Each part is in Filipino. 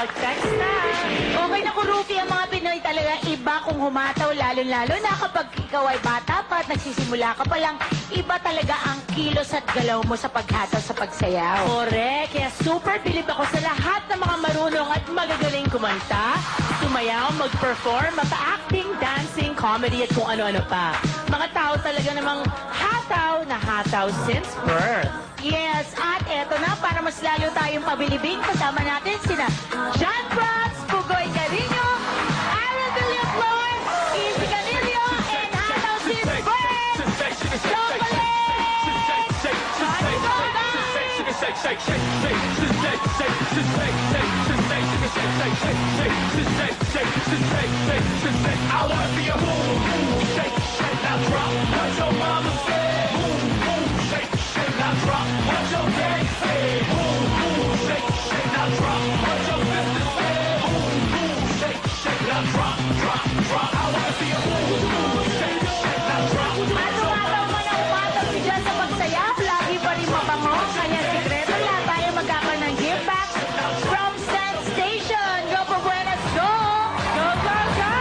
Mag-text na. Okay na kurupi ang mga Pinoy talaga iba kung humataw, lalo-lalo na kapag ikaw ay bata pa at nagsisimula ka pa lang, iba talaga ang kilos at galaw mo sa paghataw sa pagsayaw. Correct. Kaya super bilib ako sa lahat ng mga marunong at magagaling kumanta, sumayaw, mag-perform, mapa-acting, dancing, comedy at kung ano-ano pa. Mga tao talaga namang hataw na hataw since birth. Yes, at eto na, para mas lalo tayong pabilibing, kasama natin sina John Prats, Pugoy Carino, Aaron Villaflor, Easy Canillo, and Hataw Sinbert, Chocolate! I wanna be a boom, boom, shake, shake, now drop what your mama said. Boom, boom, shake, shake, now drop what your daddy said. Boom, boom, shake, shake, now drop what your sister said. Boom, boom, shake, shake, now drop, drop, drop. I wanna be a boom, boom, shake, shake, now drop. Ano-ano man ang umataw si John sa pagsayaw, lagi pa rin mabango. Kanya sikreto, lahat tayo magkakaroon ng gift back from Sand Station. Go po, buenas, go! Go, go, go!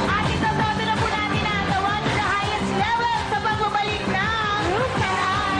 At ito, sabi na po natin na tawan to the highest level sa pagbabalik ng Karan.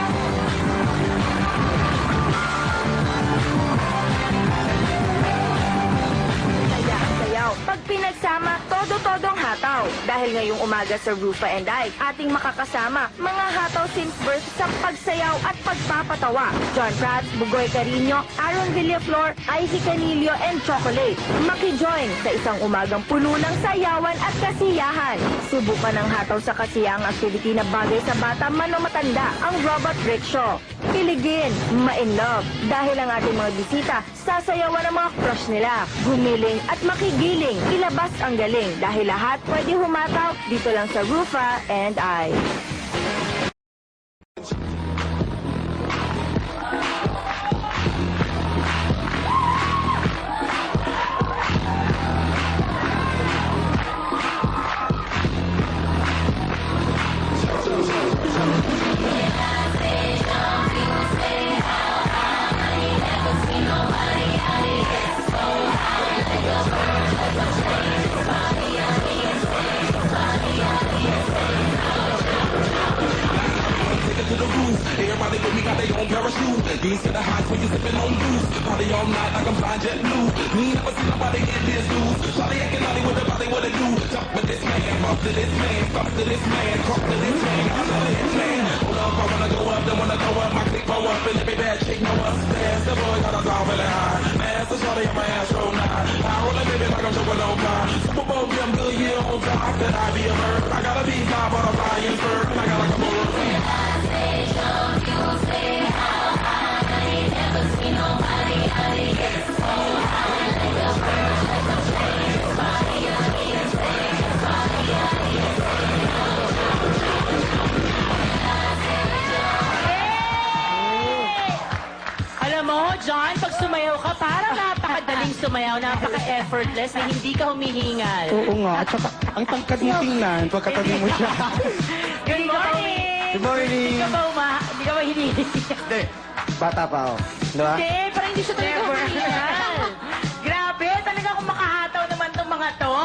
Sayaw. Pag pinagsama, todo-todong hataw. Dahil ngayong umaga sa Rufa and I, ating makakasama mga hataw since birth sa pagsayaw at pagpapatawa. John Prats, Bugoy Carino, Aaron Villaflor, Icy Canillo, and Chocolate. Makijoin sa isang umagang puno ng sayawan at kasiyahan. Subukan ng hataw sa kasiyahang activity na bagay sa bata man o matanda, ang Robot Rickshaw. Kiligin, ma-in-love, dahil ang ating mga bisita, sasayawan ang mga crush nila. Gumiling at makigiling, ilabas ang galing, dahil lahat pwede humataw dito lang sa Rufa and I. To the roof, everybody with me got their own parachute. These to the heights when you sipping on booze. Party all night like I'm flying jet blue. Me never see nobody get this loose. Shawty acting naughty with the body, what it do? Jump with this man, bump to this man, stop to this man, cross to this man, I'm to this man. Hold up, I wanna go up, then wanna go up. My click go up and every bad chick know us. Fast, the boy got us all really high. Master shawty on my Astro 9. I roll a baby like I'm jumping on fire. Super Bowl, yeah, I'm good, yeah, on top. That I be a bird. I gotta be fly, butterfly, and bird. And I got like a bird. Alam mo, John, pag sumayaw ka, parang napakadaling sumayaw, napaka-effortless na hindi ka humihingal. Oo nga. At saka, ang tangkad mo tingnan pagkatabi mo siya. Good morning! Good morning! Hindi ka ba hinihingal? Hindi. Bata pa ako. Diba? Hindi, parang hindi siya talaga Never. humihingal. Grabe, talaga kung makahataw naman tong mga to.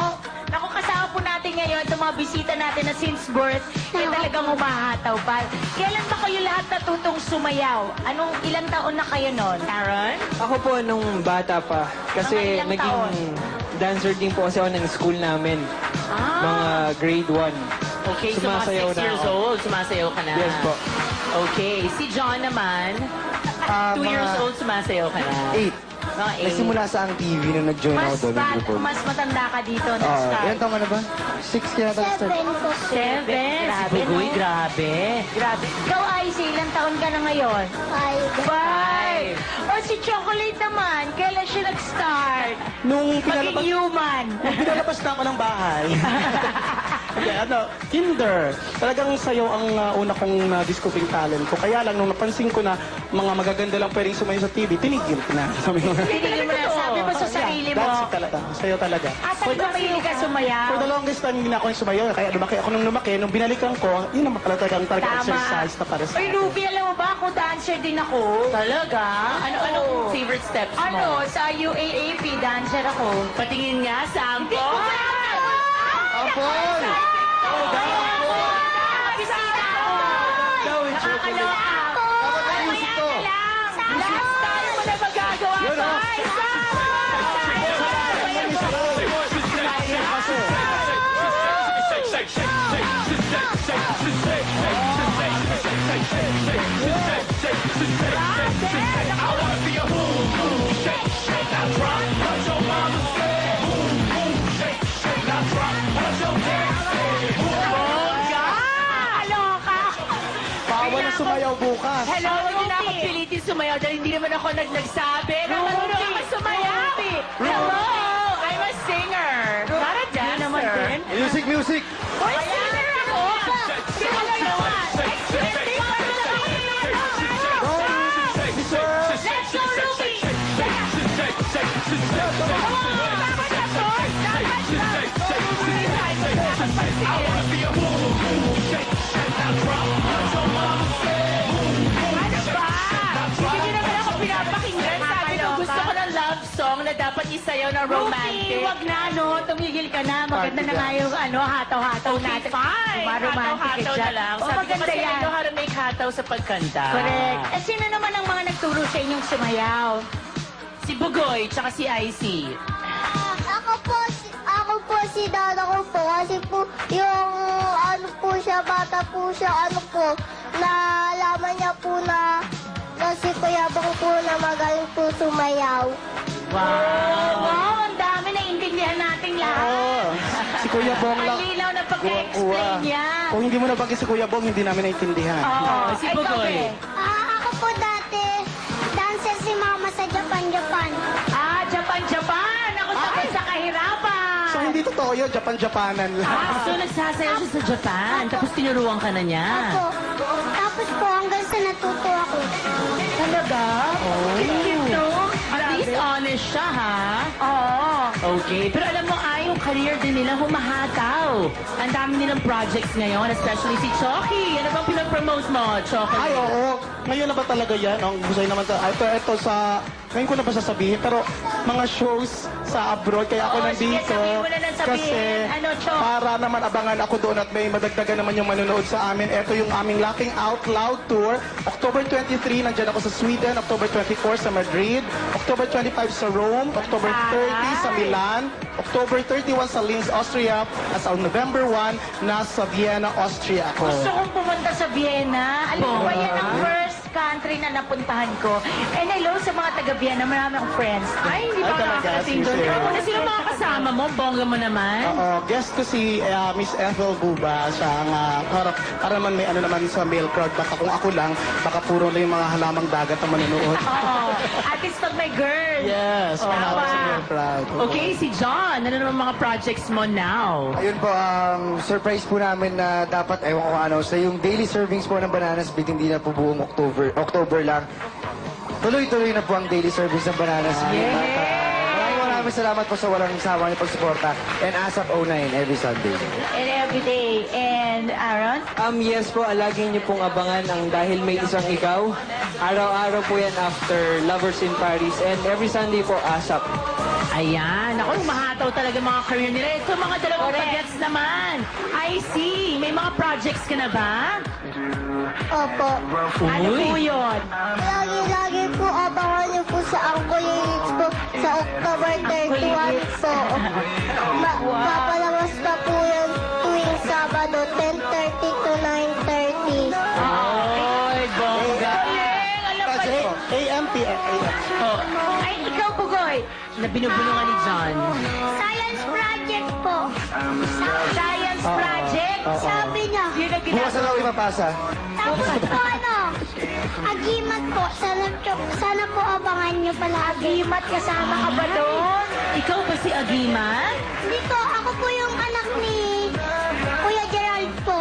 Naku, kasama po natin ngayon itong mga bisita natin na since birth, talagang humahataw pa. Kailan ba kayo lahat natutong sumayaw? Ilang taon na kayo nun? Aaron? Ako po nung bata pa. Kasi Mga ilang naging taon? dancer din po kasi ako ng school namin. Mga grade 1. Okay, so mga Sumasayaw 6 na years ako. old, sumasayaw ka na. Yes po. Okay, si John naman, 2 mga years old, sumasayaw ka na. 8. Mga 8. Nagsimula sa ang TV nung nag-join ako doon. ng grupo. Mas matanda ka dito na Oo. start. Ilan taong ka na ba? 6 kaya nag-start. 7. Grabe, Si Bugoy, no? grabe. Grabe. Ikaw, Icy, ilang taon ka na ngayon? 5. O si Chocolate naman, kailan siya nag-start? Nung Maging human. pinalabas na ako ng bahay. Okay, kinder. Talagang sayo ang una kong discovering talent ko. Kaya lang, nung napansin ko na mga magaganda lang pwedeng sumayo sa TV, tinigil ko na. Sabi ko, Tinigil mo na, sabi mo sa sarili sarili mo. Dancing talaga. Sayo talaga. Asa ka mahilig ka sumayaw? For the longest time, hindi na ako yung sumayaw. Kaya lumaki ako nung lumaki. Nung binalikan ko, yun naman pala talagang exercise na para sa Uy, Ruby, alam mo ba ako dancer din ako? Talaga? Ano Oo. favorite steps mo? Ano, sa UAAP, dancer ako. Patingin nga, sample. Ampon! Nakakaloka. Dapat ang music to. Last time mo na magagawa Yun, to. oh. Ay, Nakakaloka. Bawal na sumayaw bukas. Hello, huwag niyo na ako pilitin sumayaw dahil hindi naman ako nagsabi na marunong ako sumayaw. Hello, I'm a singer, not a dancer. naman din. Music, music! Hoy, singer ako! Singer naman! Let's go, Ruby! Ano ba? Hindi naman ako pinapakinggan. Sabi ko, gusto ko ng love song na dapat isayaw na Ruby, romantic. wag na, no? Tumigil ka na. Maganda na nga yung hataw-hataw Okay, natin. fine. Romantic ka Hataw-hataw na dyan. lang. Oh, Sabi ko maganda kasi yan. I know how to make hataw sa pagkanta. Correct. Eh, sino naman ang mga nagturo sa inyong sumayaw? Si Bugoy, tsaka si Icy. Ako po si Dada ko po kasi po yung ano po siya, bata po siya, ano po, nalaman niya po na si Kuya Bong po na magaling po sumayaw. Wow, ang dami na intindihan nating lahat. Oo. Si Kuya Bong lang. Ang linaw na Kuha. pagka-explain niya. Kung hindi mo nabagay si Kuya Bong, hindi namin naintindihan. Oo, Si ikaw, Bugoy. Be. Ako po dati, dancer si Mama sa Japan. Ah, Japan! Ako tapos sa kahirapan. So hindi totoo yun, Japan-Japanan lang. So, nagsasayaw siya sa Japan, tapos tinuruan ka na niya. Tapos po hanggang sa natuto ako. Talaga? Oh. Cute, no? At least honest siya, ha? Oo. Okay. Pero alam mo, yung career din nila humahataw. Ang dami nilang projects ngayon, especially si Choki. Ano bang pinapromote mo, Choki? Ay, oo. Ngayon na ba talaga yan? Ang gusto naman ito sa... Ngayon ko na ba sasabihin? Pero mga shows sa abroad, kaya ako Oo, sige, nandito. sabihin mo na lang, sabihin. Kasi Ano, Chok? para naman abangan ako doon at may madagdagan naman yung manonood sa amin. Ito yung aming Laughing Out Loud Tour. October 23, nandyan ako sa Sweden. October 24 sa Madrid. October 25 sa Rome. October 30 sa Milan. October 31 sa Linz, Austria. At sa November 1, nasa Vienna, Austria ako. Gusto kong pumunta sa Vienna. Alam mo ba, yan ang first country na napuntahan ko. And hello sa mga taga-Vienna. Marami akong friends. Ay, hindi Ay, pa talaga, nakakarating doon. sincere. Pero sino mga kasama mo? Bongga mo naman? Oo, guest ko si Miss Ethel Buba. Siya ang para naman may ano naman sa male crowd. Baka kung ako lang, baka puro na yung mga halamang dagat ang manonood. Oo. At least pag may girl. Yes, Oo. para sa male crowd. Oo. Okay, si John. Ano naman mga projects mo now? Ayun po, surprise po namin na dapat, ewan ko kung ano, sa yung daily servings po ng Banana Split, hindi na po buong October lang. Tuloy-tuloy na po ang daily servings ng Banana Split. At, maraming salamat po sa walang sawa niyo pagsuporta. And ASAP 09 every Sunday. And every day. And Aaron? Yes po, lagi niyo pong abangan ang Dahil May Isang Ikaw. Araw-araw po yan after Lovers in Paris. And every Sunday po, ASAP. Ayan. Ako, mahataw talaga mga career nila. Ito mga dalawang Correct. bagets naman. I see. May mga projects ka na ba? Opo. Ano po yun? Lagi po abangan niyo po sa Angkolics po sa October 31 po. Papalabas pa po yun tuwing Sabado 10:30 to 9:30. Ay, bongga. Galing! Alam pa Project rin. ko, AM, PM, AM. Oh, Ay, ikaw, Pugoy. na binubulungan ni John. Science project po. Science project. Sabi niya. Yun ang Bukas ginagawa. na lang ipapasa. Tapos po agimat po. Sana po abangan niyo palagi. Agimat, kasama ka ba doon? Ikaw ba si Agima? Dito, ako po yung anak ni Kuya Gerald po.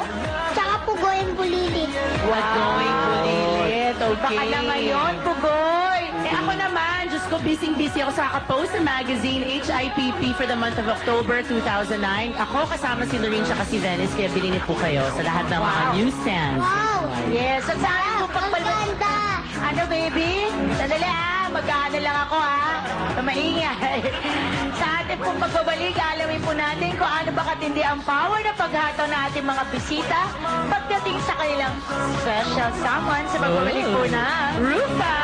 Tsaka po Goyeng Bulilit. What going bulilit? Okay. Baka na ngayon, Pugoy. Eh ako naman, Diyos ko, busy-busy ako sa kakapost sa magazine HIPP for the month of October 2009. Ako kasama si Lorene siya si Venice, kaya bilhin po kayo sa lahat ng mga newsstands. Wow! Yes, at sa akin po Ang pagbalik. ganda! Ano, baby? Sandali mag-ano lang ako maingay. Sa ating pong pagbabalik, alamin po natin kung ano ba katindi ang power na paghataw na ating mga bisita pagdating sa kanilang special someone sa pagbabalik po na Rufa!